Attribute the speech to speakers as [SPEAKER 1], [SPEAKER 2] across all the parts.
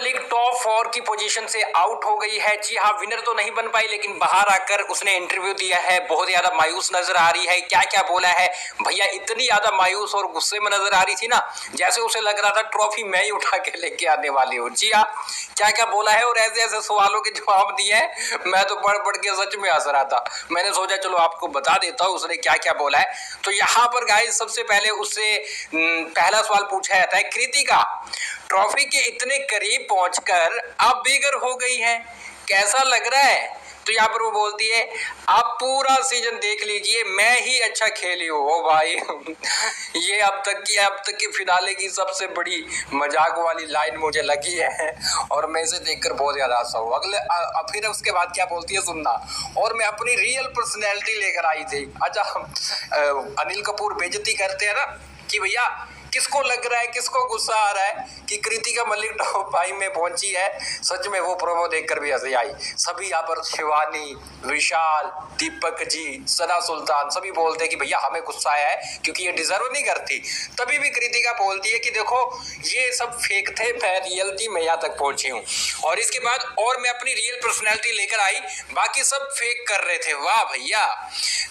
[SPEAKER 1] Malik top 4 की position से out हो गई है। जी हाँ, विनर तो नहीं बन पाई, लेकिन बाहर आकर उसने इंटरव्यू दिया है। बहुत ज्यादा मायूस नजर आ रही है। क्या क्या बोला है भैया, इतनी ज्यादा मायूस और गुस्से में नजर आ रही थी ना, जैसे उसे लग रहा था ट्रॉफी मैं ही उठा के लेके आने वाली हूँ। जी हाँ, क्या क्या बोला है और ऐसे ऐसे सवालों के जवाब दिए हैं, मैं तो पढ़ पढ़ के सच में हंस रहा था। मैंने सोचा चलो आपको बता देता हूँ उसने क्या क्या बोला है। तो यहाँ पर गाइस सबसे पहले उससे पहला सवाल पूछा जाता है, कृतिका ट्रॉफी के इतने करीब पहुंचकर आप बेघर हो गई हैं, कैसा लग रहा है? तो यहाँ पर वो बोलती है, आप पूरा सीजन देख लीजिए, मैं ही अच्छा खेली हूँ। ओ भाई ये अब तक की फिनाले की सबसे बड़ी मजाक वाली लाइन मुझे लगी है और मैं इसे देखकर बहुत ज्यादा हंसा हूँ। फिर उसके बाद क्या बोलती है सुनना, और मैं अपनी रियल पर्सनैलिटी लेकर आई थी। अच्छा अनिल कपूर बेइज्जती करते हैं ना कि भैया किसको लग रहा है, किसको गुस्सा आ रहा है कि कृतिका मलिक टॉप 5 में पहुंची है। सच में वो प्रोमो देखकर भी हंसी आई। सभी यहाँ पर शिवानी, विशाल, दीपक जी, सना सुल्तान सभी बोलते हैं कि भैया हमें गुस्सा आया है क्योंकि ये डिजर्व नहीं करती। तभी भी कृतिका बोलती है कि देखो ये सब फेक थे, मैं रियल थी, मैं यहाँ तक पहुंची हूँ। और इसके बाद और मैं अपनी रियल पर्सनैलिटी लेकर आई, बाकी सब फेक कर रहे थे। वाह भैया,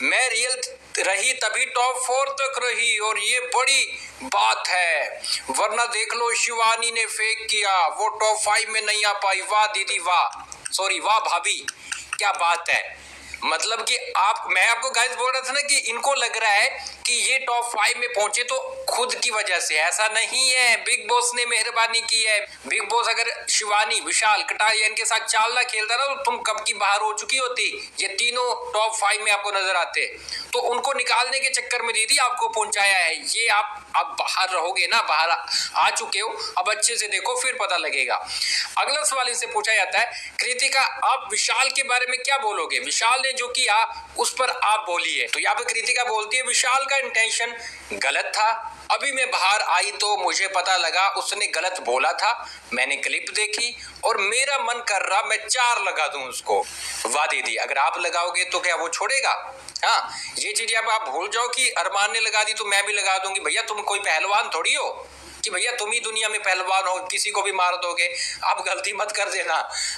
[SPEAKER 1] मैं रियल रही तभी टॉप 4 तक रही और ये बड़ी बात है, वरना देख लो शिवानी ने फेक किया, वो टॉप 5 में नहीं आ पाई। वाह दीदी वाह, सॉरी वाह भाभी, क्या बात है। मतलब कि मैं आपको गाइस बोल रहा था ना कि इनको लग रहा है कि ये टॉप 5 में पहुंचे तो खुद की वजह से, ऐसा नहीं है, बिग बॉस ने मेहरबानी की है। बिग बॉस अगर शिवानी, विशाल, कटारिया इनके साथ चाल ना खेलता ना तो तुम कब की बाहर हो चुकी होती। ये तीनों टॉप 5 में आपको नजर आते, तो उनको निकालने के चक्कर में दीदी आपको पहुंचाया है। ये आप अब बाहर रहोगे ना, बाहर आ चुके हो, अब अच्छे से देखो फिर पता लगेगा। अगला सवाल इनसे पूछा जाता है, कृतिका आप विशाल के बारे में क्या बोलोगे? विशाल ने जो किया उस पर आप बोलिए। तो यहाँ पे कृतिका बोलती है, विशाल का इंटेंशन गलत था, अभी मैं बाहर आई तो मुझे पता लगा उसने गलत बोला था। मैंने क्लिप देखी और मेरा मन कर रहा मैं 4 लगा दूं उसको। वाह दीदी, अगर आप लगाओगे तो क्या वो छोड़ेगा? हाँ, ये चीज अब आप भूल जाओ कि अरमान ने लगा दी तो मैं भी लगा दूंगी। भैया तुम कोई पहलवान थोड़ी हो कि भैया तुम ही दुनिया में पहलवान हो, किसी को भी मार दोगे। आप गलती मत कर देना।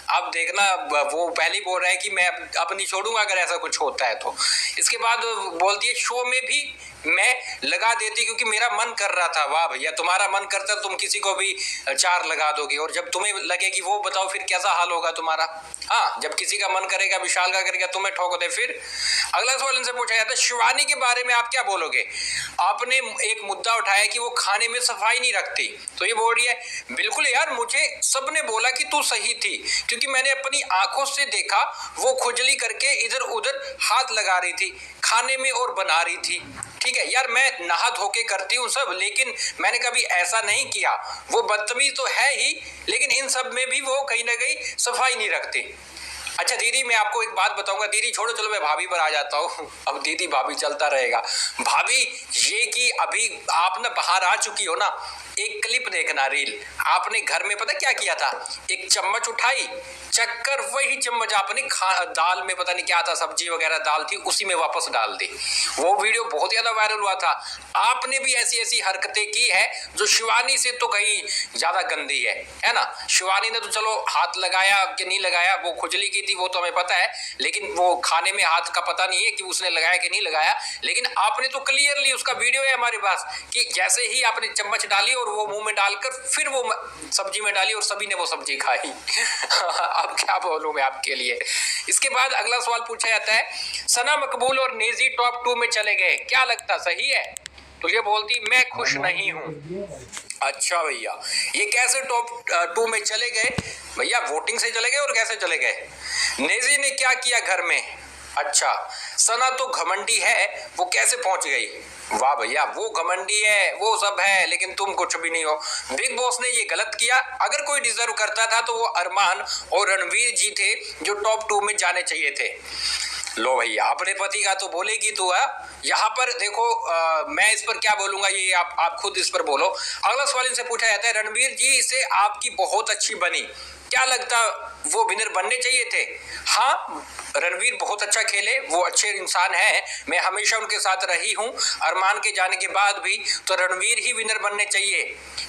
[SPEAKER 1] आप देखना वो पहले ही बोल रहा है कि मैं अब नहीं छोड़ूंगा अगर ऐसा कुछ होता है तो। इसके बाद बोलती है, शो में भी मैं लगा देती क्योंकि मेरा मन कर रहा था। वाह भैया, तुम्हारा मन करता तुम किसी को भी 4 लगा दोगे, और जब तुम्हें लगेगी वो बताओ फिर कैसा हाल होगा तुम्हारा। हाँ, जब किसी का मन करेगा, विशाल का करेगा, तुम्हें ठोक दे फिर। अगला सवाल इनसे पूछा जाता है, शिवानी के बारे में आप क्या बोलोगे? आपने एक मुद्दा उठाया कि वो खाने में सफाई नहीं रखती, तो ये बोल रही है, बिल्कुल यार, मुझे सबने बोला कि तू सही थी क्योंकि मैंने अपनी आंखों से देखा वो खुजली करके इधर उधर हाथ लगा रही थी खाने में और बना रही थी। ठीक है यार, मैं नहा धो के करती हूँ सब, लेकिन मैंने कभी ऐसा नहीं किया। वो बदतमीज तो है ही, लेकिन इन सब में भी वो कहीं ना कहीं सफाई नहीं रखती। अच्छा दीदी, मैं आपको एक बात बताऊंगा। दीदी छोड़ो, चलो मैं भाभी पर आ जाता हूँ। अब दीदी भाभी चलता रहेगा। भाभी ये कि अभी आप ना बाहर आ चुकी हो ना, एक क्लिप देखना रील। आपने घर में पता क्या किया था, एक चम्मच उठाई, चक्कर वही चम्मच आपने दाल में पता नहीं क्या था, सब्जी वगैरह दाल थी, उसी में वापस डाल दी। वो वीडियो बहुत ज्यादा वायरल हुआ था। आपने भी ऐसी ऐसी हरकतें की है जो शिवानी से तो कहीं ज्यादा गंदी है ना। शिवानी ने तो चलो हाथ लगाया कि नहीं लगाया, वो खुजली की थी वो तो हमें पता है, लेकिन वो खाने में हाथ का पता नहीं है कि उसने लगाया कि नहीं लगाया। लेकिन आपने तो क्लियरली, उसका वीडियो है हमारे पास, कि जैसे ही आपने चम्मच डाली और वो मुंह में डालकर फिर वो सब्जी में डाली और सभी ने वो सब्जी खाई। अब क्या बोलूं मैं आपके लिए। इसके बाद अगला सवाल पूछा जाता है, सना मकबूल और नेजी टॉप 2 में चले गए, क्या लगता सही है? तो ये बोलती, मैं खुश नहीं हूं। अच्छा भैया, ये कैसे टॉप 2 में चले गए? भैया वोटिंग से चले गए और कैसे चले गए? नेजी ने क्या किया घर में? अच्छा, सना तो घमंडी है, वो कैसे पहुंच गई? वाह भैया, वो घमंडी है, वो सब है, लेकिन तुम कुछ भी नहीं हो। बिग बॉस ने ये गलत किया। अगर कोई डिजर्व करता था तो वो अरमान और रणवीर जी थे जो टॉप 2 में जाने चाहिए थे। लो भैया, अपने पति का तो बोलेगी तू है। यहाँ पर देखो मैं इस पर क्या बोलूंगा ये आप खुद इस पर बोलो। अगला सवाल इनसे पूछा जाता है, रणवीर जी से आपकी बहुत अच्छी बनी, क्या लगता वो विनर बनने चाहिए थे? हाँ, रणवीर बहुत अच्छा खेले, वो अच्छे इंसान हैं, मैं हमेशा उनके साथ रही हूं। अरमान के जाने के बाद भी तो रणवीर ही विनर बनने चाहिए,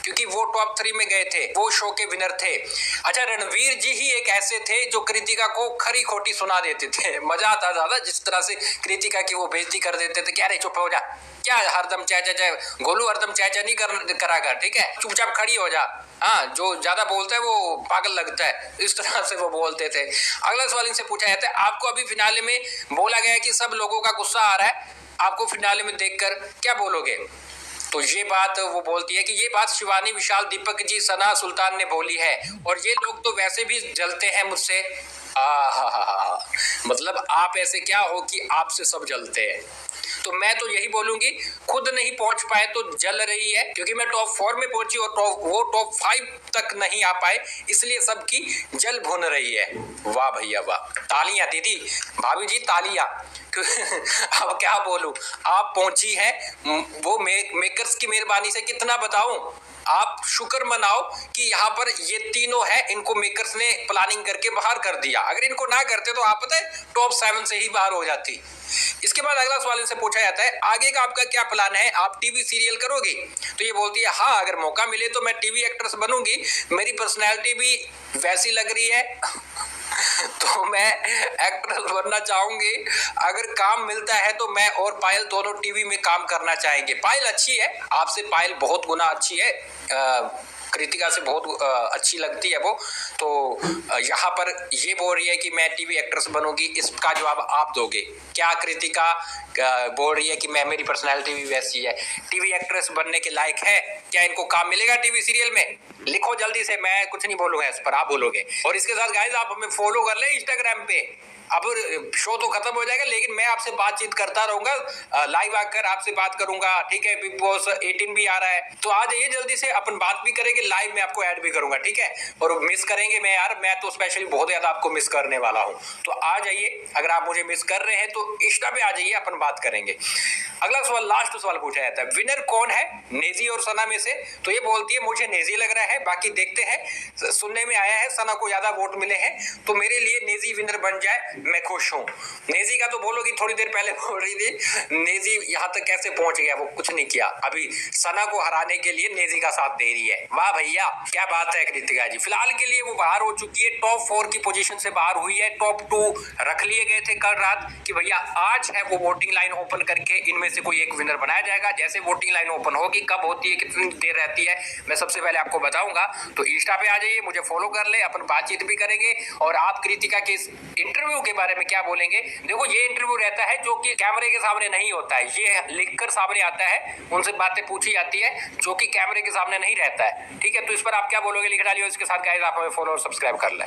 [SPEAKER 1] क्योंकि वो टॉप 3 में गए थे, वो शो के विनर थे। अच्छा, रणवीर जी ही एक ऐसे थे जो कृतिका को खरी खोटी सुना देते थे। मजा आता था जिस तरह से कृतिका की वो बेइज्जती कर देते थे। क्या रे चुप हो जा, क्या हरदम चाचा गोलू हरदम चाचा नहीं करा कर, ठीक है, चुपचाप खड़ी हो जा। हाँ, जो ज्यादा बोलता है वो पागल लगता है, इस तरह से वो बोलते थे। अगला सवाल इनसे पूछा जाता है, आपको अभी फिनाले में बोला गया है कि सब लोगों का गुस्सा आ रहा है, आपको फिनाले में देखकर क्या बोलोगे? तो ये बात वो बोलती है कि ये बात शिवानी, विशाल, दीपक जी, सना, सुल्तान ने बोली है, और ये लोग तो वैसे भी जलते हैं मुझसे। मतलब आप ऐसे क्या हो कि आपसे सब जलते हैं? तो मैं तो यही बोलूंगी, खुद नहीं पहुंच पाए तो जल रही है, क्योंकि मैं टॉप 4 में पहुंची और वो टॉप 5 तक नहीं आ पाए, इसलिए सबकी जल भुन रही है। वाह भैया वाह, तालियां दीदी, भाभी जी तालियां। अब क्या बोलूं, आप पहुंची है, वो मेकर्स की मेहरबानी से, कितना बताऊं, आप शुक्र मनाओ कि यहाँ पर ये तीनों है, इनको मेकर्स ने प्लानिंग करके बाहर कर दिया। अगर इनको ना करते तो आप पता है टॉप 7 से ही बाहर हो जाती। इसके बाद अगला सवाल इनसे पूछा जाता है, आगे का आपका क्या प्लान है, आप टीवी सीरियल करोगी? तो ये बोलती है, हाँ अगर मौका मिले तो मैं टीवी एक्ट्रेस बनूंगी, मेरी पर्सनैलिटी भी वैसी लग रही है। तो मैं एक्ट्रेस बनना चाहूंगी, अगर काम मिलता है तो मैं और पायल दोनों टीवी में काम करना चाहेंगे। पायल अच्छी है, आपसे पायल बहुत गुना अच्छी है, कृतिका से बहुत अच्छी लगती है वो। तो यहाँ पर ये बोल रही है कि मैं टीवी एक्ट्रेस बनूंगी, इसका जवाब आप दोगे क्या? कृतिका बोल रही है कि मेरी पर्सनैलिटी भी वैसी है, टीवी एक्ट्रेस बनने के लायक है, क्या इनको काम मिलेगा टीवी सीरियल में? लिखो जल्दी से, मैं कुछ नहीं बोलूंगा इस पर, आप बोलोगे। और इसके साथ गाइस आप हमें फॉलो कर ले इंस्टाग्राम पे। अब शो तो खत्म हो जाएगा, लेकिन मैं आपसे बातचीत करता रहूंगा, लाइव आकर आपसे बात करूंगा, ठीक है। बिग बॉस 18 भी आ रहा है, तो आ जाइए जल्दी से, अपन बात भी करेंगे, लाइव में आपको ऐड भी करूंगा, ठीक है। और मिस करेंगे मैं यार, मैं तो स्पेशली बहुत ज्यादा आपको मिस करने वाला हूं, तो आ जाइए, अगर आप मुझे मिस कर रहे हैं तो इंस्टा पे आ जाइए, अपन बात करेंगे। अगला सवाल, लास्ट सवाल पूछा जाता है, विनर कौन है नेजी और सना में से? तो ये बोलती है, मुझे नेजी लग रहा है, बाकी देखते हैं। सुनने में आया है सना को ज्यादा वोट मिले हैं, तो मेरे लिए नेजी विनर बन जाए, मैं खुश हूं। नेजी का तो बोलोगी, थोड़ी देर पहले बोल रही थी नेजी यहां तक कैसे पहुंच गया, वो कुछ नहीं किया, अभी सना को हराने के लिए नेजी का साथ दे रही है। वाह भैया, क्या बात है कृतिका जी। फिलहाल के लिए वो बाहर हो चुकी है, टॉप 4 की पोजीशन से बाहर हुई है। टॉप 2 रख लिए गए थे कल रात कि भैया आज है वो वोटिंग लाइन ओपन करके इनमें से कोई एक विनर बनाया जाएगा। जैसे वोटिंग लाइन ओपन होगी, कब होती है, कितनी देर रहती है, मैं सबसे पहले आपको बताऊंगा। तो इंस्टा पे आ जाइए, मुझे फॉलो कर ले, अपन बातचीत भी करेंगे। और आप कृतिका के इस इंटरव्यू के बारे में क्या बोलेंगे? देखो, ये इंटरव्यू रहता है जो कि कैमरे के सामने नहीं होता है, ये लिखकर सामने आता है, उनसे बातें पूछी जाती है, जो कि कैमरे के सामने नहीं रहता है, ठीक है। तो इस पर आप क्या बोलोगे, लिख डालिए। इसके साथ गाइस आप हमें फॉलो और सब्सक्राइब कर लें।